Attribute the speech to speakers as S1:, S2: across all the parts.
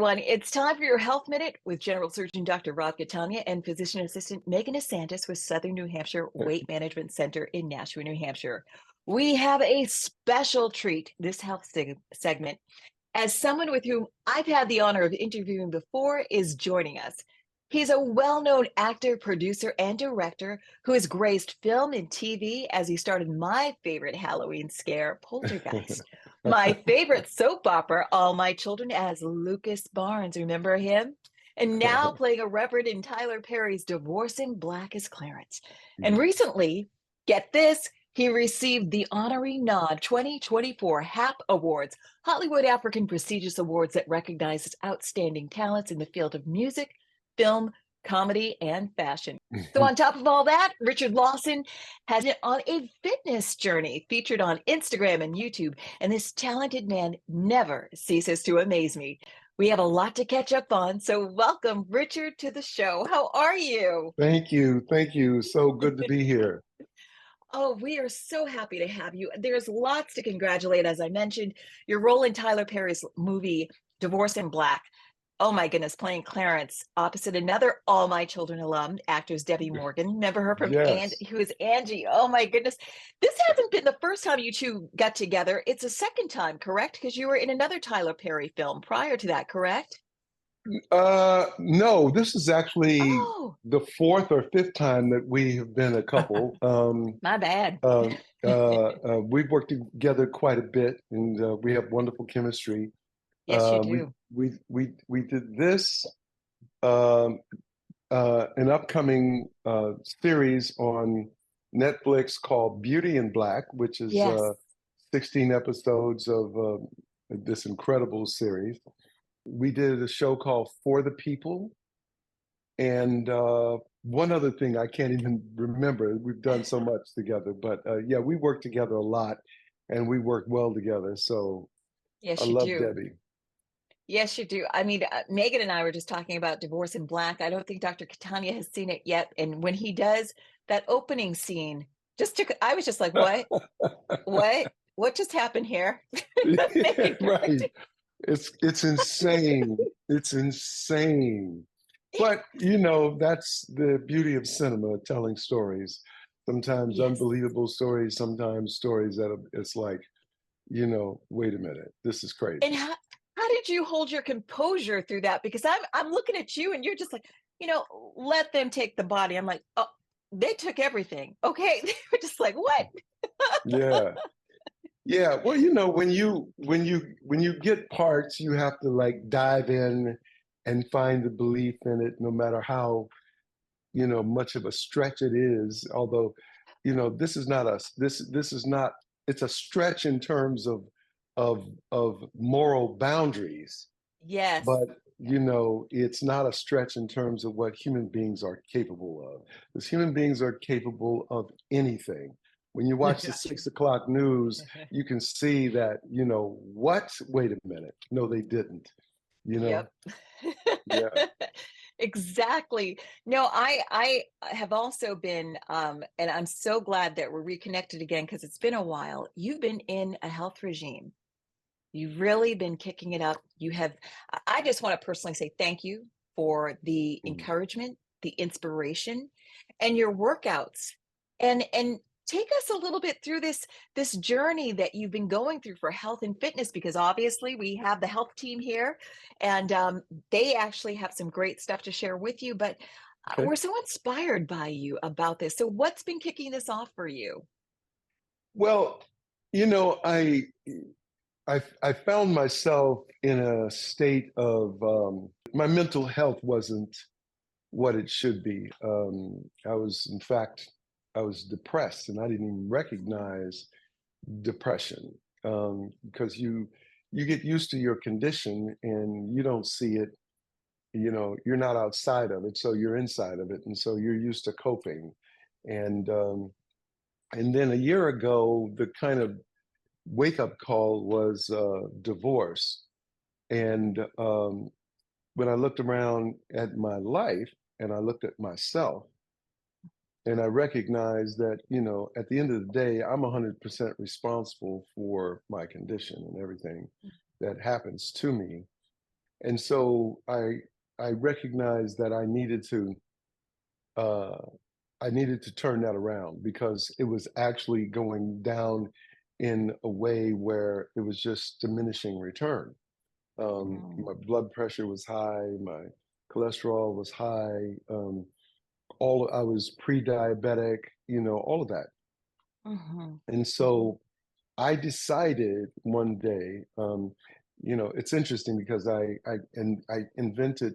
S1: everyone. It's time for your Health Minute with General Surgeon Dr. Rob Catania and Physician Assistant Meg DeSantis with Southern New Hampshire Weight Management Center in Nashua, New Hampshire. We have a special treat this health segment, as someone with whom I've had the honor of interviewing before is joining us. He's a well-known actor, producer, and director who has graced film and TV as he starred in my favorite Halloween scare, Poltergeist, my favorite soap opera, All My Children, as Lucas Barnes. Remember him? And now playing a reverend in Tyler Perry's Divorcing Black as Clarence. And recently, get this, he received the Honorary Nod 2024 HAP Awards, Hollywood African Prestigious Awards that recognizes outstanding talents in the field of music, film, comedy, and fashion. So on top of all that, Richard Lawson has been on a fitness journey featured on Instagram and YouTube, and this talented man never ceases to amaze me. We have a lot to catch up on, so welcome, Richard, to the show. How are you?
S2: Thank you. Thank you. So good to be here.
S1: Oh, we are so happy to have you. There's lots to congratulate, as I mentioned. Your role in Tyler Perry's movie, Divorcing Black. Oh my goodness, playing Clarence opposite another All My Children alum, actress Debbie Morgan. Remember her from
S2: Yes.
S1: who is Angie. Oh my goodness. This hasn't been the first time you two got together. It's a second time, correct? Because you were in another Tyler Perry film prior to that, correct?
S2: No, this is actually
S1: Oh,
S2: the fourth or fifth time that we have been a couple.
S1: my bad.
S2: We've worked together quite a bit, and we have wonderful chemistry.
S1: Yes, you
S2: We
S1: do.
S2: we did this an upcoming series on Netflix called Beauty in Black, which is
S1: Yes.
S2: 16 episodes of this incredible series. We did a show called For the People, and one other thing I can't even remember. We've done so much together, but yeah, we work together a lot, and we work well together. So I
S1: Yes, you
S2: love
S1: do.
S2: Debbie.
S1: Yes, you do. I mean, Megan and I were just talking about Divorce in Black. I don't think Dr. Catania has seen it yet. And when he does that opening scene, I was just like, what? What? What just happened here?
S2: Right. It's insane. It's insane. But you know, that's the beauty of cinema, telling stories. Sometimes
S1: Yes.
S2: unbelievable stories, sometimes stories that it's like, wait a minute, this is
S1: And
S2: crazy.
S1: how did you hold your composure through that? Because I'm looking at you and you're just like, let them take the body. I'm like, oh, they took everything. Okay. They were just like, what?
S2: Yeah. Yeah. Well, when you get parts, you have to like dive in and find the belief in it, no matter how much of a stretch it is. Although this is not this is not, it's a stretch in terms of moral boundaries,
S1: Yes.
S2: but it's not a stretch in terms of what human beings are capable of, because human beings are capable of anything. When you watch the 6 o'clock news, you can see that, what, wait a minute, no, they didn't, you know
S1: Yep.
S2: yeah.
S1: Exactly. No, I have also been and I'm so glad that we're reconnected again because it's been a while. You've been in a health regime. You've really been kicking it up. I just want to personally say thank you for the
S2: Mm.
S1: encouragement, the inspiration, and your workouts. And take us a little bit through this journey that you've been going through for health and fitness, because obviously we have the health team here, and they actually have some great stuff to share with you. But
S2: Okay.
S1: we're so inspired by you about this. So what's been kicking this off for you?
S2: Well, you know, I I found myself in a state of my mental health wasn't what it should be. In fact, I was depressed, and I didn't even recognize depression, because you get used to your condition and you don't see it. You're not outside of it, so you're inside of it, and so you're used to coping. And then a year ago, the kind of wake up call was divorce. And when I looked around at my life and I looked at myself, and I recognized that, at the end of the day, I'm 100% responsible for my condition and everything that happens to me. And so I recognized that uh, I needed to turn that around because it was actually going down in a way where it was just diminishing return.
S1: Mm,
S2: My blood pressure was high, my cholesterol was high, I was pre-diabetic, all of that.
S1: mhm,
S2: And
S1: mhm.
S2: so I decided one day, it's interesting because I invented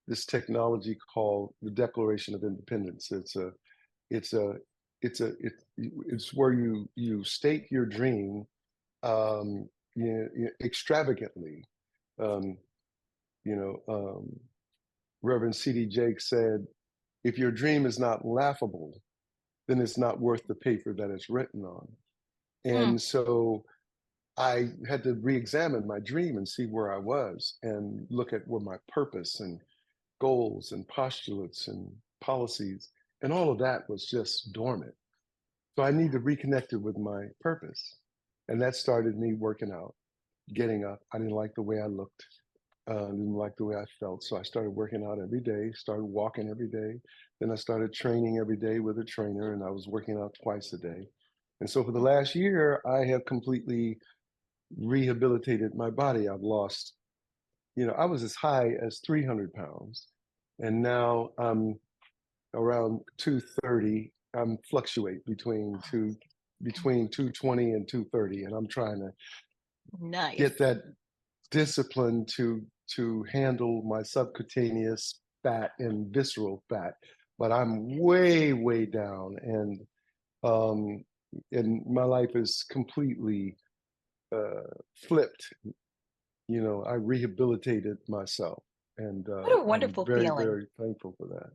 S2: this technology called the Declaration of Independence. It's a it's where you state your dream, extravagantly. Um, you know, Reverend C.D. Jakes said, "If your dream is not laughable, then it's not worth the paper that it's written on."
S1: Mm.
S2: And so I had to re-examine my dream and see where I was and look at where my purpose and goals and postulates and policies and all of that was just dormant. So I need to reconnect it with my purpose. And that started me working out, getting up. I didn't like the way I looked, didn't like the way I felt. So I started working out every day, started walking every day. Then I started training every day with a trainer, and I was working out twice a day. And so for the last year, I have completely rehabilitated my body. I've lost, I was as high as 300 pounds, and now I'm around 230. I'm fluctuate between 220 and 230, and I'm trying to
S1: Nice.
S2: get that discipline to handle my subcutaneous fat and visceral fat. But I'm way, way down, um, and my life is completely flipped. I rehabilitated myself, and
S1: What a
S2: I'm
S1: wonderful
S2: very,
S1: feeling.
S2: very thankful for that.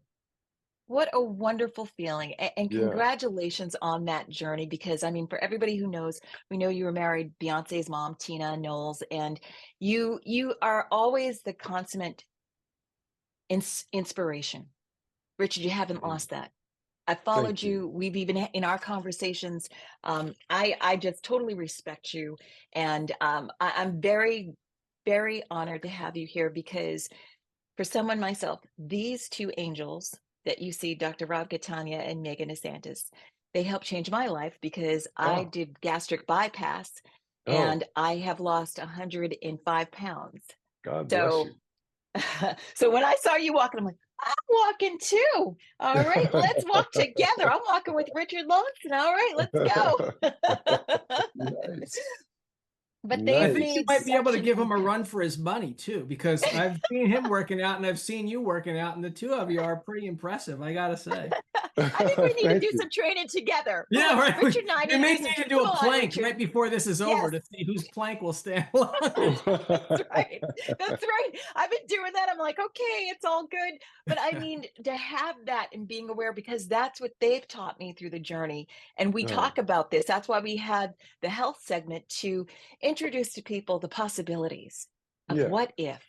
S1: What a wonderful feeling. And
S2: Yeah.
S1: congratulations on that journey because I mean, for everybody who knows, we know you were married Beyonce's mom, Tina Knowles, and you are always the consummate inspiration. Richard, you haven't
S2: Mhm.
S1: lost that. I followed
S2: Thank you.
S1: you. We've even in our conversations. I just totally respect you, and I'm very very honored to have you here because for someone myself, these two angels that you see, Dr. Rob Catania and Megan DeSantis, they helped change my life because I
S2: Oh,
S1: did gastric bypass
S2: oh,
S1: and I have lost 105 pounds.
S2: God bless you.
S1: So so when I saw you walking, I'm like, I'm walking too. All right, let's walk together. I'm walking with Richard Lawson. All right, let's go.
S2: Nice,
S1: But
S3: I
S1: they've
S3: think you
S1: made
S2: nice.
S3: might be able
S1: such
S3: to
S1: an
S3: give him a
S1: impact.
S3: run for his money too, because I've seen him working out and I've seen you working out, and the two of you are pretty impressive, I gotta say.
S1: I think we need to
S2: Thank
S1: do
S2: you.
S1: some training together. Come
S3: Yeah,
S1: on,
S3: right.
S1: Richard and I
S3: We
S1: need to
S3: may
S1: do
S3: need
S1: some.
S3: to do
S1: Come
S3: a
S1: on,
S3: plank
S1: Richard.
S3: right before this is over
S1: Yes,
S3: to see whose plank will stand longer.
S1: that's right. That's right. I've been doing that. I'm like, okay, it's all good. But I mean, to have that and being aware, because that's what they've taught me through the journey. And we
S2: Oh,
S1: talk about this. That's why we had the health segment to introduce to people the possibilities of
S2: yeah,
S1: what if.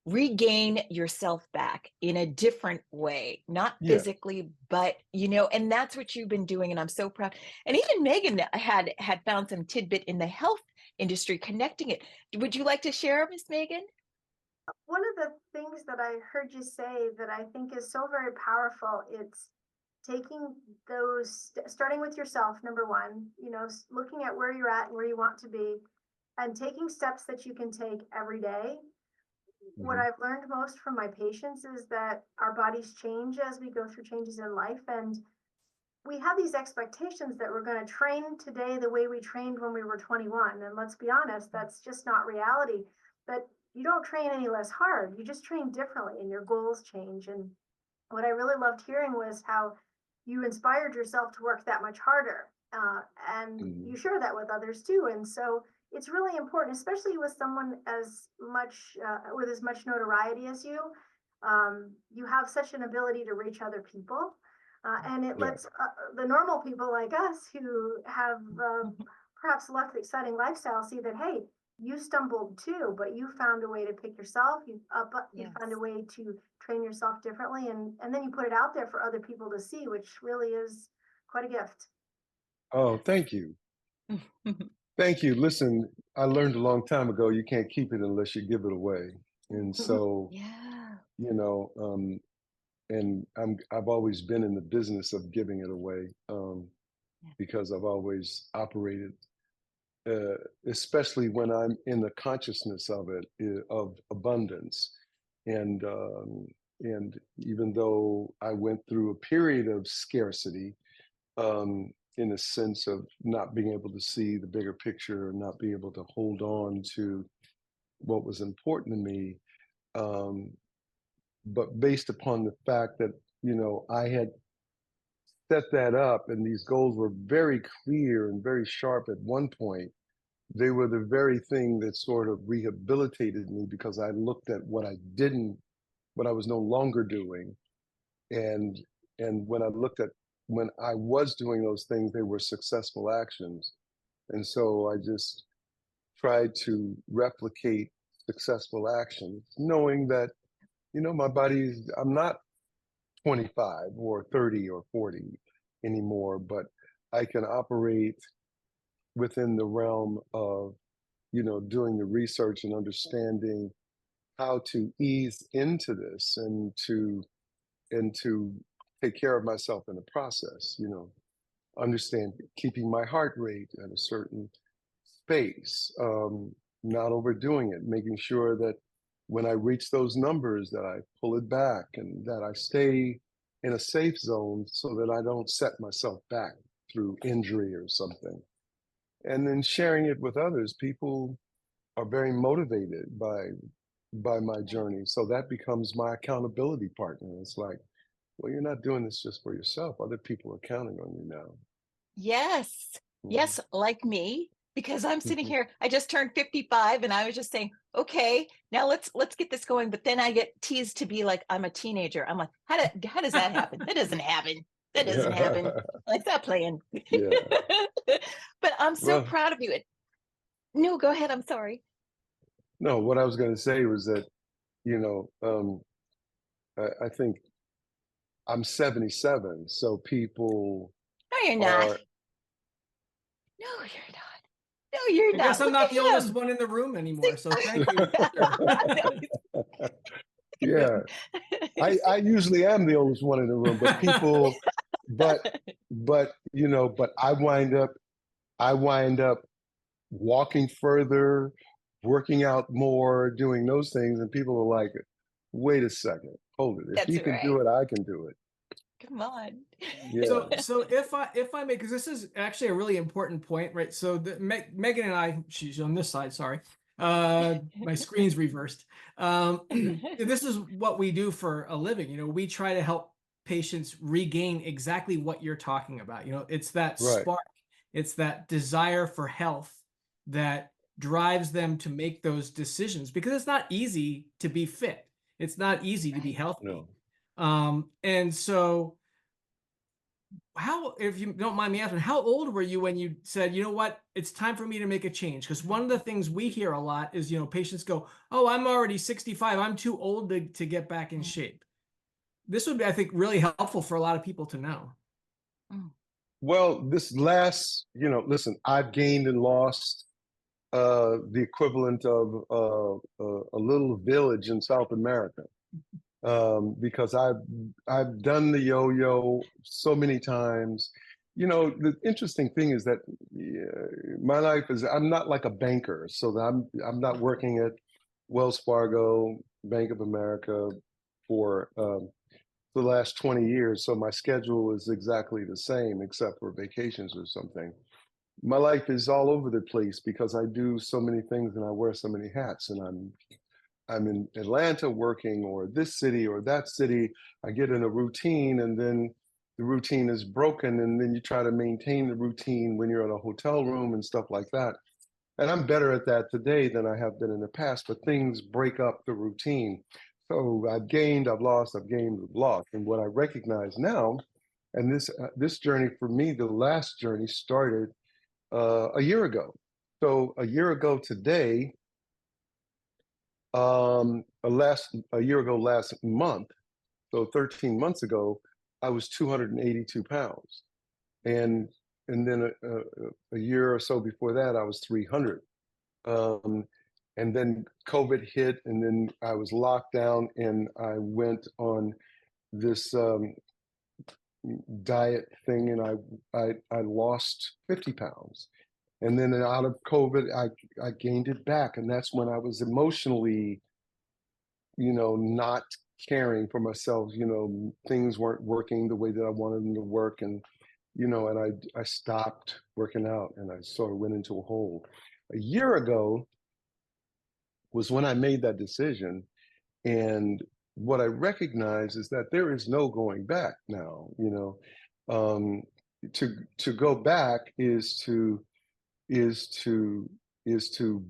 S1: Regain yourself back in a different way, not
S2: yeah.
S1: physically, but and that's what you've been doing. And I'm so proud. And even Megan had found some tidbit in the health industry connecting it. Would you like to share, Miss Megan?
S4: One of the things that I heard you say that I think is so very powerful, it's taking those, starting with yourself, number one, looking at where you're at and where you want to be, and taking steps that you can take every day. What
S2: Hmm.
S4: I've learned most from my patients is that our bodies change as we go through changes in life. And we have these expectations that we're going to train today the way we trained when we were 21. And let's be honest, that's just not reality. But you don't train any less hard. You just train differently and your goals change. And what I really loved hearing was how you inspired yourself to work that much harder. And
S2: Hmm.
S4: you share that with others too. And so it's really important, especially with someone with as much notoriety as you. You have such an ability to reach other people, and it
S2: Yeah.
S4: lets the normal people like us who have perhaps less exciting lifestyle see that, hey, you stumbled too, but you found a way to pick yourself. You found a
S1: Yes.
S4: way to train yourself differently, and then you put it out there for other people to see, which really is quite a gift.
S2: Oh, thank you. Thank you. Listen, I learned a long time ago you can't keep it unless you give it away. And so,
S1: Yeah.
S2: you know, and I've always been in the business of giving it away,
S1: Yeah.
S2: because I've always operated, especially when I'm in the consciousness of it, of abundance. And even though I went through a period of scarcity, in a sense of not being able to see the bigger picture and not be able to hold on to what was important to me, um, but based upon the fact that, you know, I had set that up and these goals were very clear and very sharp at one point, they were the very thing that sort of rehabilitated me, because I looked at what what I was no longer doing. And when I looked at when I was doing those things, they were successful actions. And so I just tried to replicate successful actions, knowing that, you know, I'm not 25 or 30 or 40 anymore, but I can operate within the realm of, you know, doing the research and understanding how to ease into this and to take care of myself in the process, you know, understand keeping my heart rate at a certain space, not overdoing it, making sure that when I reach those numbers that I pull it back and that I stay in a safe zone so that I don't set myself back through injury or something. And then sharing it with others. People are very motivated by my journey. So that becomes my accountability partner. It's like, well, you're not doing this just for yourself. Other people are counting on you now.
S1: Yes.
S2: Mhm.
S1: Yes, like me, because I'm sitting
S2: Mhm.
S1: here, I just turned 55 and I was just saying, okay, now let's get this going. But then I get teased to be like I'm a teenager. I'm like, how does that happen? That doesn't happen. That doesn't happen. Like that playing.
S2: Yeah.
S1: But I'm so
S2: Well,
S1: proud of you. No, go ahead. I'm sorry.
S2: no, what I was going to say was that, you know, I think I'm 77, so people
S1: No, you're not.
S2: are,
S1: No, you're not. No, you're
S3: I guess
S1: not.
S3: I'm
S1: Look
S3: not
S1: at
S3: the oldest
S1: him.
S3: one in the room
S1: See?
S3: anymore. So thank you. Sure.
S2: yeah, I usually am the oldest one in the room, but people, but, you know, but I wind up walking further, working out more, doing those things. And people are like, wait a second, hold it. If
S1: That's
S2: he can do
S1: right.
S2: it, I can do it.
S1: Come on.
S2: Yeah.
S3: So if I may, because this is actually a really important point, right? So Megan and I, she's on this side, sorry. My screen's reversed. This is what we do for a living. You know, we try to help patients regain exactly what you're talking about. You know, it's that
S2: Right.
S3: spark, it's that desire for health that drives them to make those decisions, because it's not easy to be fit. It's not easy to be
S1: Right.
S3: healthy.
S2: No.
S3: And so how, if you don't mind me asking, how old were you when you said, you know what, it's time for me to make a change? Because one of the things we hear a lot is, you know, patients go, oh, I'm already 65. I'm too old to get back in
S1: Mm,
S3: shape. This would be, I think, really helpful for a lot of people to know.
S1: mm.
S2: Well, this last, you know, listen, I've gained and lost the equivalent of a little village in South America, because I've done the yo-yo so many times. You know, the interesting thing is that my life is, I'm not like a banker, so that I'm not working at Wells Fargo, Bank of America for the last 20 years. So my schedule is exactly the same, except for vacations or something. My life is all over the place because I do so many things and I wear so many hats. And I'm in Atlanta working, or this city or that city. I get in a routine and then the routine is broken, and then you try to maintain the routine when you're in a hotel room and stuff like that. And I'm better at that today than I have been in the past, but things break up the routine. So I've gained, I've lost, I've gained, I've lost. And what I recognize now, and this journey for me, the last journey started a year ago. So a year ago today, a year ago last month, so 13 months ago, I was 282 pounds. And then a year or so before that, I was 300. And then COVID hit, and then I was locked down, and I went on this diet thing, and I lost 50 pounds. And then out of COVID, I gained it back. And that's when I was emotionally, not caring for myself. Things weren't working the way that I wanted them to work. And, I stopped working out, and I sort of went into a hole. A year ago was when I made that decision. And what I recognize is that there is no going back now. To go back is to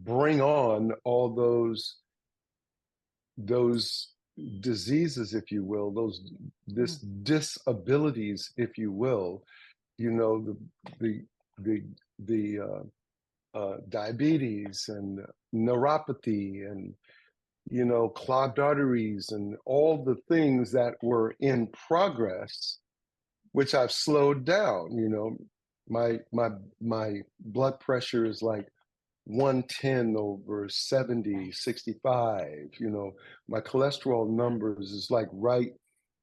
S2: bring on all those diseases, if you will, this disabilities, if you will, the the diabetes and neuropathy and clogged arteries and all the things that were in progress, which I've slowed down. My blood pressure is like 110 over 70, 65. My cholesterol numbers is like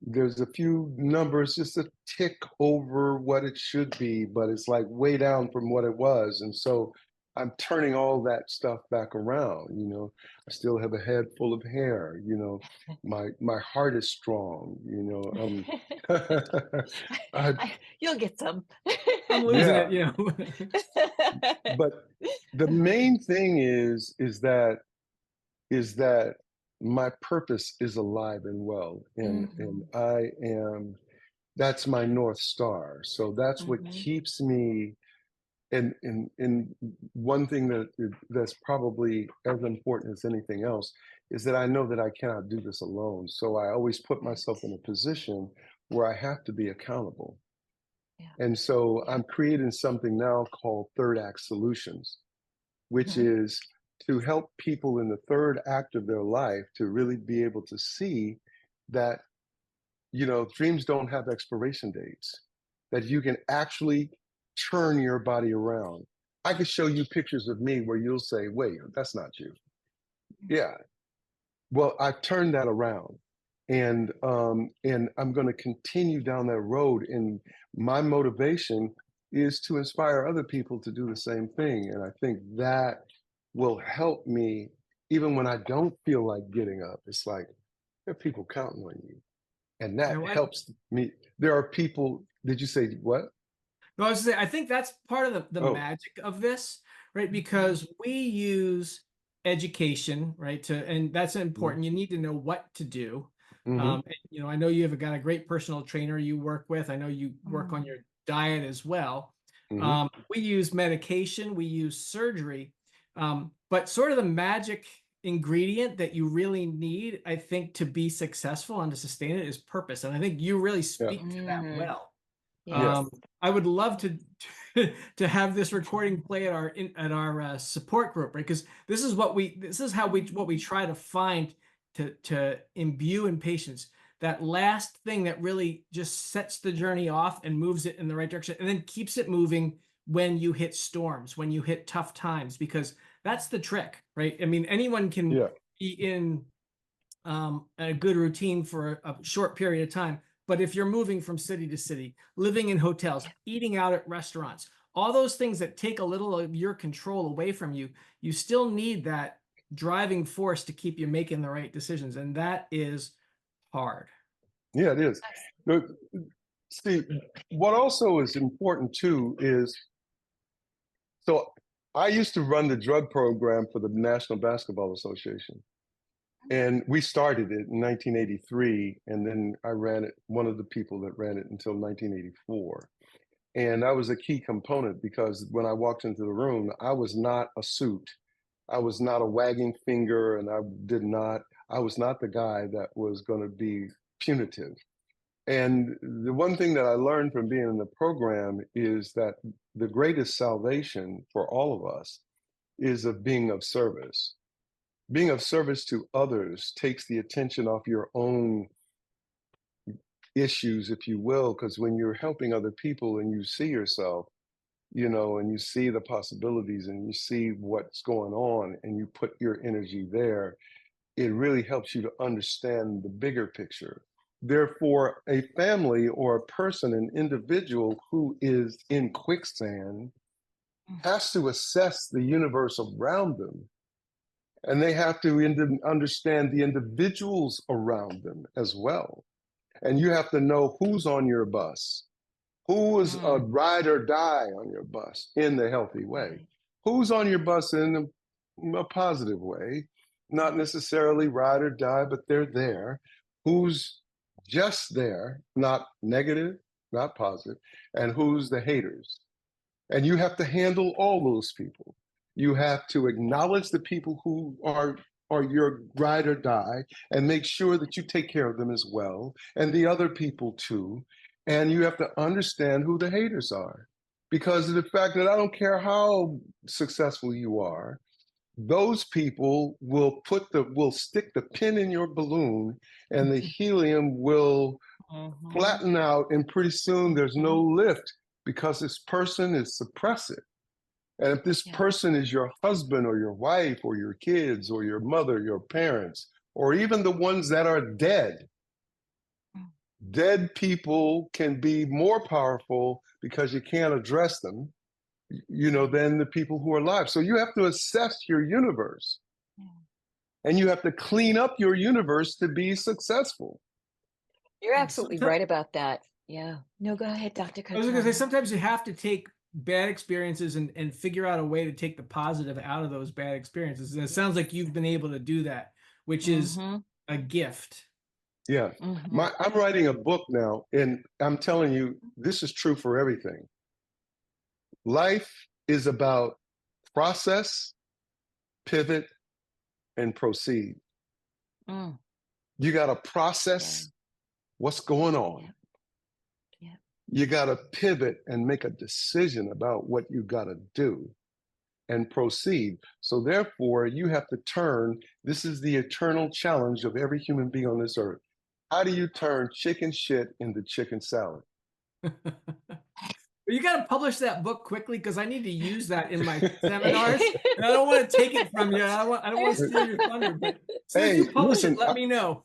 S2: there's a few numbers just a tick over what it should be, but it's like way down from what it was. And so I'm turning all that stuff back around. I still have a head full of hair. My heart is strong.
S1: You'll get some.
S3: I'm losing it,
S2: But the main thing is that my purpose is alive and well, and that's my North Star. So that's what keeps me. And one thing that's probably as important as anything else is that I know that I cannot do this alone. So I always put myself in a position where I have to be accountable.
S1: Yeah.
S2: And so I'm creating something now called Third Act Solutions, which is to help people in the third act of their life to really be able to see that, dreams don't have expiration dates, that you can actually turn your body around. I could show you pictures of me where you'll say, wait, that's not you. Yeah. Well, I've turned that around. And I'm going to continue down that road. And my motivation is to inspire other people to do the same thing. And I think that will help me even when I don't feel like getting up. It's like there are people counting on you. And that helps me. There are people. Did you say what?
S3: No, I was saying, I think that's part of the magic of this, right? Because we use education, right? And that's important. You need to know what to do. And, I know you've got a great personal trainer you work with. I know you work on your diet as well. We use medication, we use surgery, but sort of the magic ingredient that you really need, I think, to be successful and to sustain it is purpose. And I think you really speak to that well.
S1: Yes.
S3: I would love to have this recording play at our support group, right? Because this is what we try to find to imbue in patients that last thing that really just sets the journey off and moves it in the right direction, and then keeps it moving when you hit storms, when you hit tough times, because that's the trick, right? I mean, anyone can be in a good routine for a short period of time. But if you're moving from city to city, living in hotels, eating out at restaurants, all those things that take a little of your control away from you, you still need that driving force to keep you making the right decisions. And that is hard.
S2: Yeah, it is. See, what also is important too is, so I used to run the drug program for the National Basketball Association. And we started it in 1983, and then I ran it, one of the people that ran it until 1984. And I was a key component because when I walked into the room, I was not a suit. I was not a wagging finger, and I was not the guy that was going to be punitive. And the one thing that I learned from being in the program is that the greatest salvation for all of us is of being of service. Being of service to others takes the attention off your own issues, if you will, because when you're helping other people and you see yourself, and you see the possibilities and you see what's going on and you put your energy there, it really helps you to understand the bigger picture. Therefore, a family or a person, an individual who is in quicksand has to assess the universe around them. And they have to understand the individuals around them as well. And you have to know who's on your bus, who is a ride or die on your bus in the healthy way, who's on your bus in a positive way, not necessarily ride or die, but they're there, who's just there, not negative, not positive, and who's the haters. And you have to handle all those people. You have to acknowledge the people who are your ride or die and make sure that you take care of them as well, and the other people too. And you have to understand who the haters are, because of the fact that I don't care how successful you are, those people will stick the pin in your balloon, and the helium will flatten out, and pretty soon there's no lift, because this person is suppressive. And if this person is your husband or your wife or your kids or your mother, your parents, or even the ones that are dead, dead people can be more powerful because you can't address them, than the people who are alive. So you have to assess your universe, and you have to clean up your universe to be successful.
S1: You're absolutely right about that. Yeah. No, go ahead, Dr.
S3: I was going to say,
S1: Catania.
S3: sometimes you have to take bad experiences and figure out a way to take the positive out of those bad experiences. And it sounds like you've been able to do that, which is a gift.
S2: Yeah. I'm writing a book now, and I'm telling you, this is true for everything. Life is about process, pivot, and proceed. You got to process what's going on. You got to pivot and make a decision about what you got to do and proceed. So therefore, you have to turn, this is the eternal challenge of every human being on this earth. How do you turn chicken shit into chicken salad?
S3: You got to publish that book quickly, because I need to use that in my seminars, and I don't want to take it from you. I don't want to steal your thunder, but as soon as you publish it, let me know.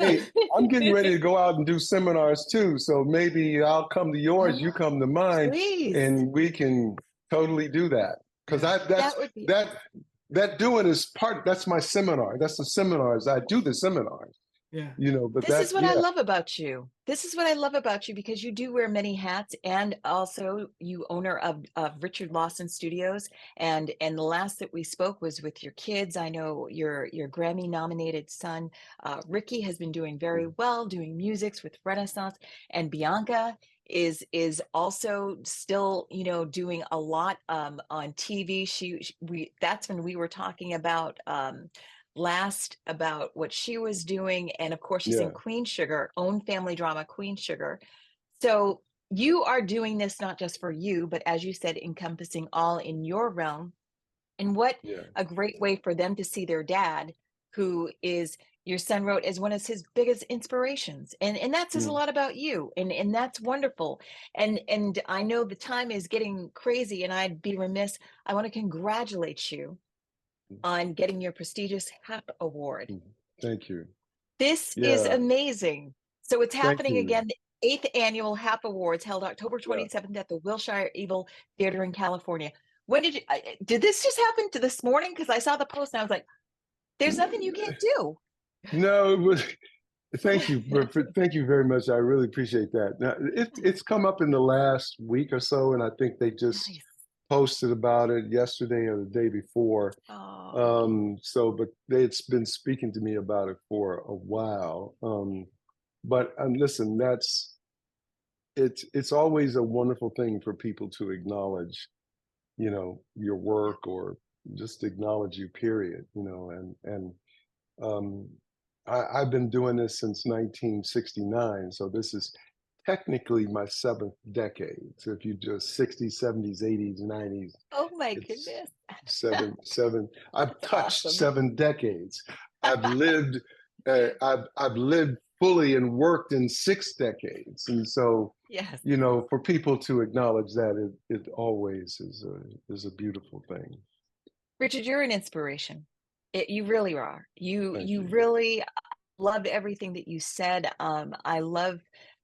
S2: Hey, I'm getting ready to go out and do seminars too, so maybe I'll come to yours, you come to mine, and we can totally do that. Because that doing is part. That's my seminar. That's the seminars. I do the seminars.
S3: Yeah.
S2: But
S1: this is what I love about you. This is what I love about you, because you do wear many hats, and also you owner of Richard Lawson Studios. And the last that we spoke was with your kids. I know your Grammy nominated son, Ricky, has been doing very well, doing musics with Renaissance, and Bianca is also still, doing a lot on TV. That's when we were talking about last about what she was doing, and of course she's in Queen Sugar, own family drama Queen Sugar. So you are doing this not just for you, but as you said, encompassing all in your realm. And what a great way for them to see their dad, who is, your son wrote, as one of his biggest inspirations, and that says a lot about you, and that's wonderful. And I know the time is getting crazy, and I'd be remiss, I want to congratulate you on getting your prestigious HAP award.
S2: Thank you.
S1: This is amazing. So it's happening again, the 8th annual HAP Awards, held October 27th at the Wilshire Eagle Theater in California. When did this just happen to this morning? Because I saw the post and I was like, there's nothing you can't do.
S2: No, it was, thank you. Thank you very much. I really appreciate that. Now, it's come up in the last week or so, and I think they just posted about it yesterday or the day before. But it's been speaking to me about it for a while. But listen, it's always a wonderful thing for people to acknowledge, your work, or just acknowledge you, period. I've been doing this since 1969, so this is technically my 7th decade. So if you do 60s, 70s, 80s, 90s.
S1: Oh my goodness.
S2: Seven. I've touched 7 decades. I've lived, I've lived fully and worked in 6 decades. And so
S1: Yes.
S2: you know, for people to acknowledge that, it always is a beautiful thing.
S1: Richard, you're an inspiration. You really are. You
S2: Thank
S1: you
S2: you.
S1: really loved everything that you said. I love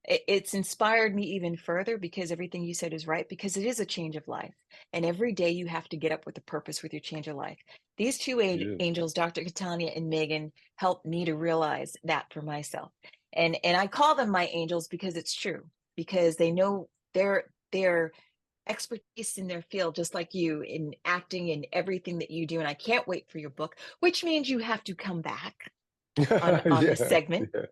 S1: it's inspired me even further because everything you said is right, because it is a change of life. And every day you have to get up with a purpose with your change of life. These two
S2: Yeah.
S1: angels, Dr. Catania and Megan, helped me to realize that for myself. And I call them my angels because it's true, because they know they're expertise in their field, just like you, in acting and everything that you do. And I can't wait for your book, which means you have to come back on
S2: Yeah.
S1: this segment.
S2: Yeah.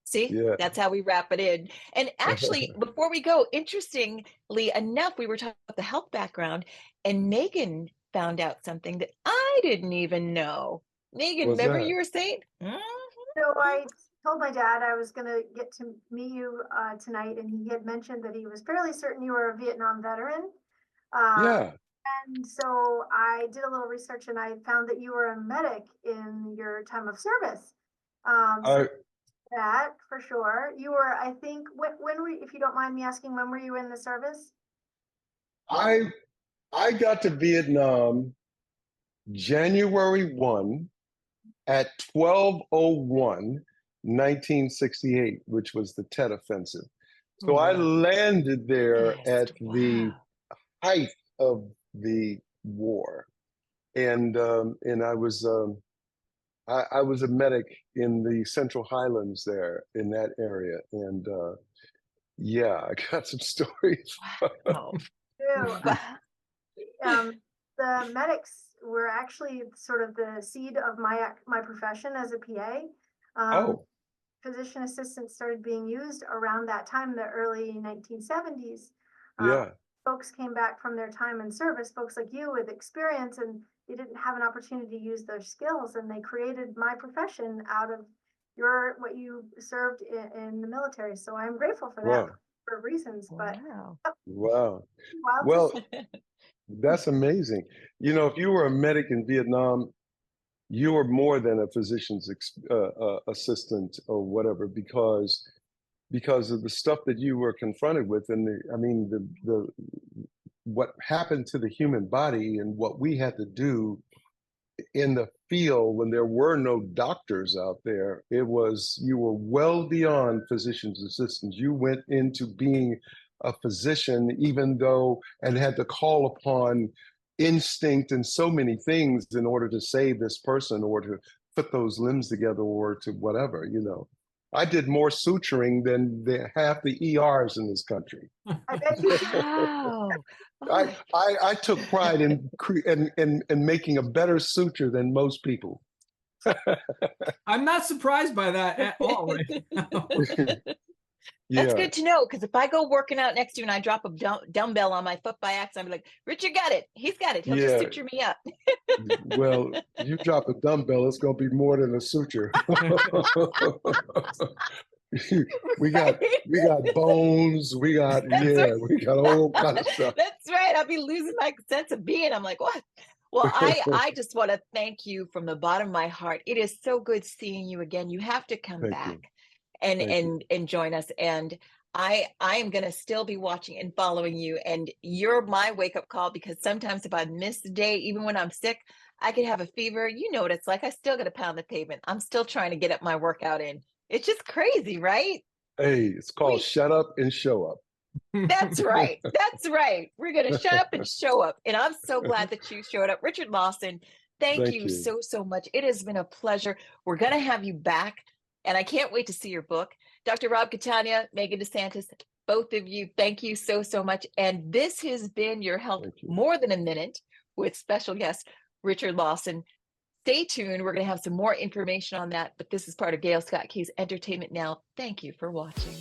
S1: See,
S2: Yeah.
S1: that's how we wrap it in. And actually, before we go, interestingly enough, we were talking about the health background, and Megan found out something that I didn't even know. Megan,
S2: What's
S1: remember
S2: that?
S1: you were saying?
S4: So I told my dad I was going to get to meet you tonight, and he had mentioned that he was fairly certain you were a Vietnam veteran.
S2: Yeah.
S4: And so I did a little research, and I found that you were a medic in your time of service. So
S2: I
S4: that for sure. You were, I think, when were, if you don't mind me asking, when were you in the service?
S2: I I got to Vietnam January 1 at 12:01, 1968, which was the Tet Offensive. So I landed there
S1: Yes.
S2: at the
S1: Wow.
S2: height of the war, and I was a medic in the Central Highlands there in that area, and yeah, I got some stories.
S1: Wow.
S4: So,
S1: Wow.
S4: the medics were actually sort of the seed of my profession as a PA.
S2: Oh,
S4: Physician assistants started being used around that time, the early 1970s.
S2: yeah,
S4: Folks came back from their time in service, folks like you with experience, and they didn't have an opportunity to use their skills, and they created my profession out of what you served in the military. So I'm grateful for that
S2: wow,
S4: for reasons, but
S1: Wow.
S2: wow.
S4: wild to
S2: Well,
S4: see.
S2: that's amazing. You know, if you were a medic in Vietnam, you were more than a physician's assistant or whatever, because of the stuff that you were confronted with, and I mean the what happened to the human body and what we had to do in the field when there were no doctors out there. It was, you were well beyond physician's assistants. You went into being a physician, even though, and had to call upon instinct and so many things in order to save this person or to put those limbs together or to whatever, you know. I did more suturing than half the ERs in this country.
S4: I bet you did.
S1: Wow. Oh,
S2: I took pride in making a better suture than most people.
S3: I'm not surprised by that at all right now.
S1: that's
S2: Yeah.
S1: good to know, because if I go working out next to you and I drop a dumbbell on my foot by accident, I'm like, Richard got it. He's got it. He'll just
S2: Yeah.
S1: suture me up.
S2: Well, you drop a dumbbell, it's gonna be more than a suture. we got
S1: Right?
S2: bones, we got
S1: That's right.
S2: we got all kind of stuff.
S1: That's right. I'll be losing my sense of being. I'm like, what? Well, I just want to thank you from the bottom of my heart. It is so good seeing you again. You have to come
S2: Thank
S1: back
S2: you.
S1: and
S2: Thank you.
S1: and join us. And I am going to still be watching and following you. And you're my wake up call, because sometimes if I miss the day, even when I'm sick, I could have a fever. You know what it's like. I still got to pound the pavement. I'm still trying to get up my workout in. It's just crazy, right?
S2: Hey, it's called
S1: We
S2: Shut Up and Show Up.
S1: That's right. That's right. We're going to shut up and show up. And I'm so glad that you showed up. Richard Lawson, thank
S2: Thank
S1: you
S2: you.
S1: so much. It has been a pleasure. We're going to have you back, and I can't wait to see your book. Dr. Rob Catania, Megan DeSantis, both of you, thank you so much. And this has been your Health
S2: Thank you.
S1: More Than a Minute with special guest Richard Lawson. Stay tuned. We're going to have some more information on that, but this is part of Gail Scott Key's Entertainment Now. Thank you for watching.